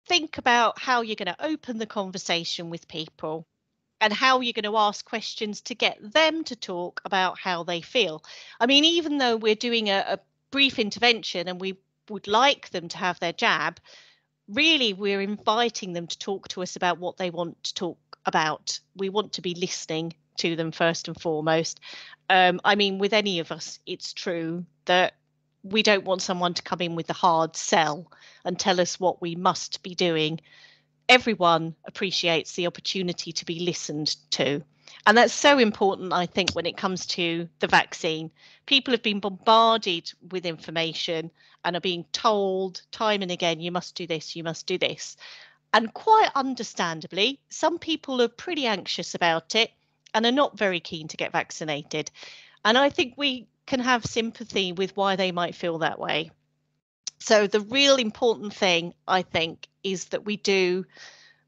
think about how you're going to open the conversation with people and how you're going to ask questions to get them to talk about how they feel. I mean, even though we're doing a brief intervention and we would like them to have their jab, really we're inviting them to talk to us about what they want to talk about. We want to be listening to them first and foremost. I mean, with any of us, it's true that we don't want someone to come in with a hard sell and tell us what we must be doing. Everyone appreciates the opportunity to be listened to. And that's so important, I think, when it comes to the vaccine. People have been bombarded with information and are being told time and again, you must do this, you must do this. And quite understandably, some people are pretty anxious about it and are not very keen to get vaccinated. And I think we can have sympathy with why they might feel that way. So the real important thing, I think, is that we do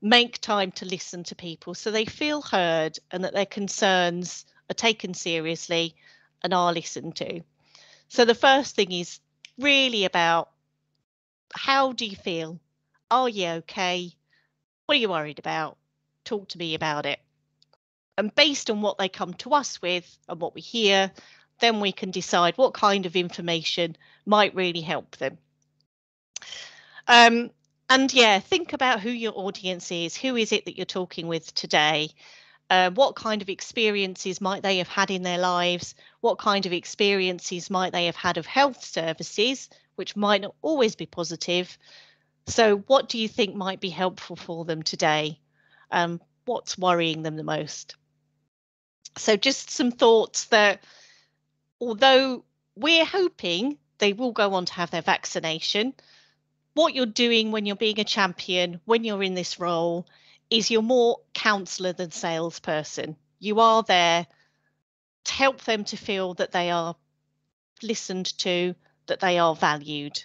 make time to listen to people so they feel heard and that their concerns are taken seriously and are listened to. So the first thing is really about, how do you feel? Are you okay? What are you worried about? Talk to me about it. And based on what they come to us with and what we hear, then we can decide what kind of information might really help them. And yeah, think about who your audience is. Who is it that you're talking with today? What kind of experiences might they have had in their lives? What kind of experiences might they have had of health services, which might not always be positive? So what do you think might be helpful for them today? What's worrying them the most? So just some thoughts that, although we're hoping they will go on to have their vaccination, what you're doing when you're being a champion, when you're in this role, is you're more counsellor than salesperson. You are there to help them to feel that they are listened to, that they are valued,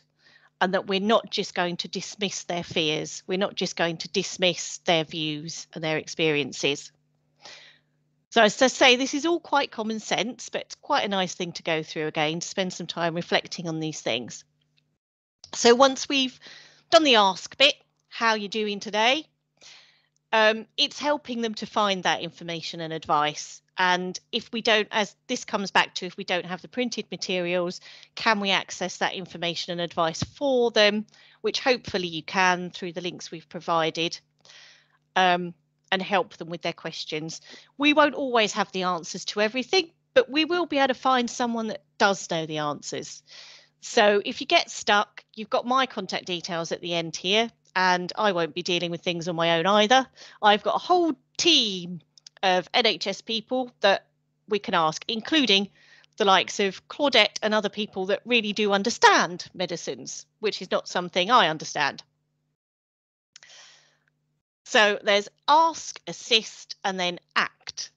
and that we're not just going to dismiss their fears. We're not just going to dismiss their views and their experiences. So as I say, this is all quite common sense, but it's quite a nice thing to go through again, to spend some time reflecting on these things. So once we've done the ask bit, how are you doing today? It's helping them to find that information and advice. And if we don't, as this comes back to, if we don't have the printed materials, can we access that information and advice for them, which hopefully you can through the links we've provided, and help them with their questions. We won't always have the answers to everything, but we will be able to find someone that does know the answers. So if you get stuck, you've got my contact details at the end here, and I won't be dealing with things on my own either. I've got a whole team of NHS people that we can ask, including the likes of Claudette and other people that really do understand medicines, which is not something I understand. So there's ask, assist, and then act.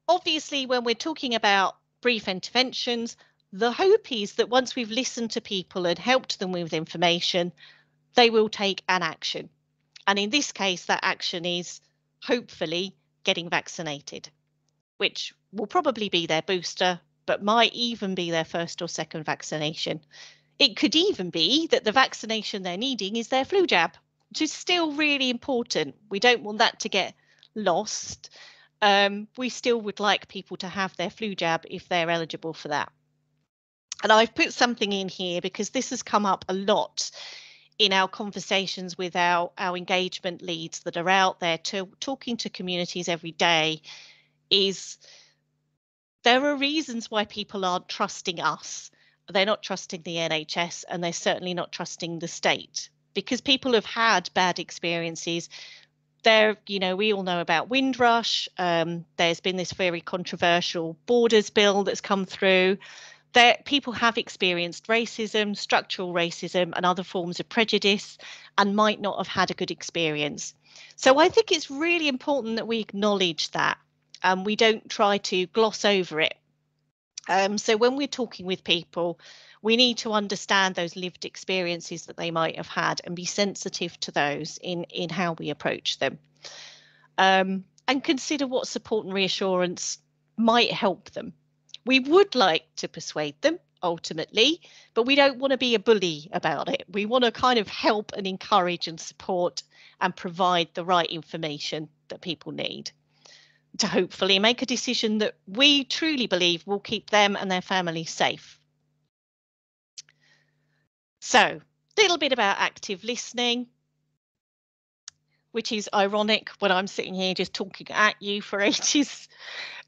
Obviously, when we're talking about brief interventions, the hope is that once we've listened to people and helped them with information, they will take an action. And in this case, that action is hopefully getting vaccinated, which will probably be their booster, but might even be their first or second vaccination. It could even be that the vaccination they're needing is their flu jab, which is still really important. We don't want that to get lost. We still would like people to have their flu jab if they're eligible for that. And I've put something in here because this has come up a lot in our conversations with our engagement leads that are out there talking to communities every day, is there are reasons why people aren't trusting us. They're not trusting the NHS, and they're certainly not trusting the state, because people have had bad experiences. We all know about Windrush. There's been this very controversial Borders bill that's come through. People have experienced racism, structural racism, and other forms of prejudice, and might not have had a good experience. So I think it's really important that we acknowledge that, and we don't try to gloss over it. So when we're talking with people, we need to understand those lived experiences that they might have had and be sensitive to those in how we approach them. And consider what support and reassurance might help them. We would like to persuade them, ultimately, but we don't want to be a bully about it. We want to kind of help and encourage and support and provide the right information that people need to hopefully make a decision that we truly believe will keep them and their family safe. So, a little bit about active listening, which is ironic when I'm sitting here just talking at you for ages.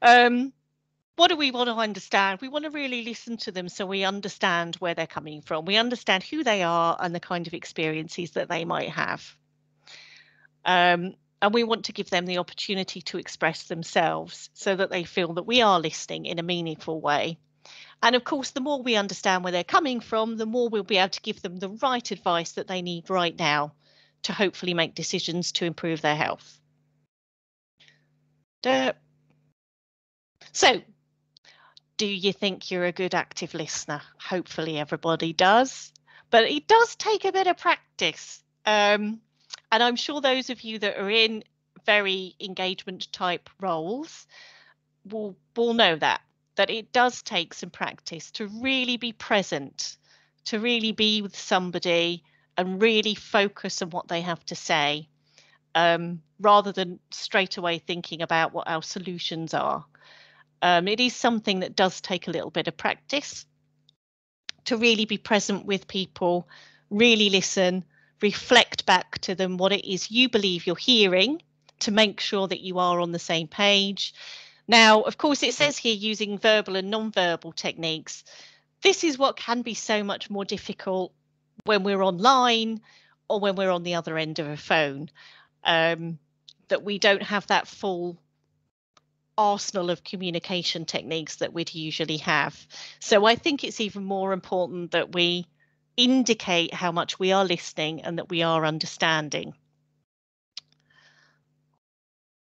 What do we want to understand? We want to really listen to them so we understand where they're coming from. We understand who they are and the kind of experiences that they might have. And we want to give them the opportunity to express themselves so that they feel that we are listening in a meaningful way. And of course, the more we understand where they're coming from, the more we'll be able to give them the right advice that they need right now to hopefully make decisions to improve their health. So, do you think you're a good active listener? Hopefully everybody does, but it does take a bit of practice. And I'm sure those of you that are in very engagement type roles will know that it does take some practice to really be present, to really be with somebody and really focus on what they have to say, rather than straight away thinking about what our solutions are. It is something that does take a little bit of practice to really be present with people, really listen, reflect back to them what it is you believe you're hearing to make sure that you are on the same page. Now, of course, it says here using verbal and non-verbal techniques. This is what can be so much more difficult when we're online or when we're on the other end of a phone, that we don't have that full arsenal of communication techniques that we'd usually have. So I think it's even more important that we indicate how much we are listening and that we are understanding.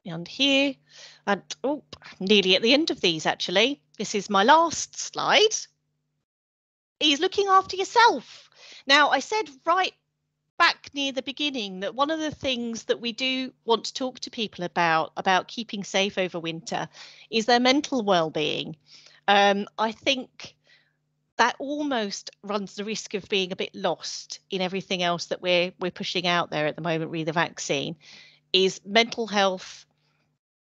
And here, and nearly at the end of these actually, this is my last slide, is looking after yourself. Now, I said right back near the beginning that one of the things that we do want to talk to people about keeping safe over winter is their mental well-being. I think that almost runs the risk of being a bit lost in everything else that we're pushing out there at the moment with the vaccine. Is mental health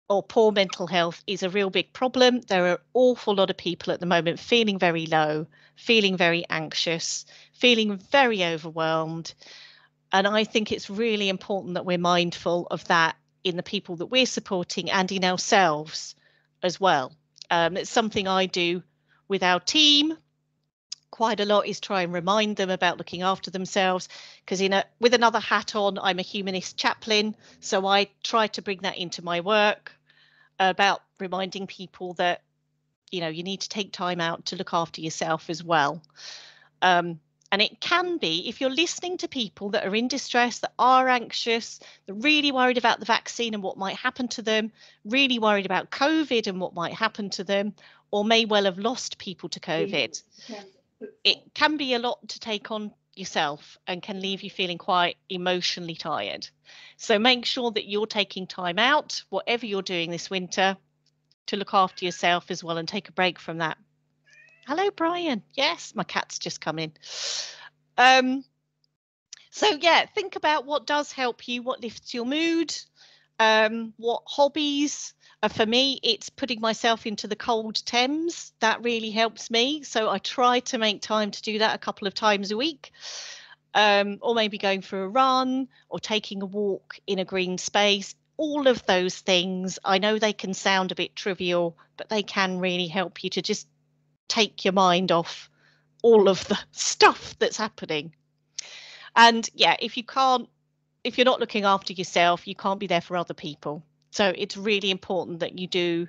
or poor mental health is a real big problem. There are an awful lot of people at the moment feeling very low, feeling very anxious, feeling very overwhelmed. And I think it's really important that we're mindful of that in the people that we're supporting and in ourselves as well. It's something I do with our team quite a lot, is try and remind them about looking after themselves, because with another hat on, I'm a humanist chaplain, so I try to bring that into my work about reminding people that you need to take time out to look after yourself as well. And it can be, if you're listening to people that are in distress, that are anxious, they're really worried about the vaccine and what might happen to them, really worried about COVID and what might happen to them, or may well have lost people to COVID. It can be a lot to take on yourself and can leave you feeling quite emotionally tired. So make sure that you're taking time out, whatever you're doing this winter, to look after yourself as well and take a break from that. Hello, Brian. Yes, my cat's just come in. So yeah, think about what does help you, what lifts your mood, what hobbies. For me, it's putting myself into the cold Thames. That really helps me. So I try to make time to do that a couple of times a week, or maybe going for a run or taking a walk in a green space. All of those things, I know they can sound a bit trivial, but they can really help you to just take your mind off all of the stuff that's happening. And yeah, if you're not looking after yourself, you can't be there for other people. So it's really important that you do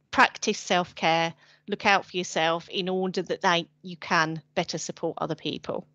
practice self-care, look out for yourself in order that you can better support other people.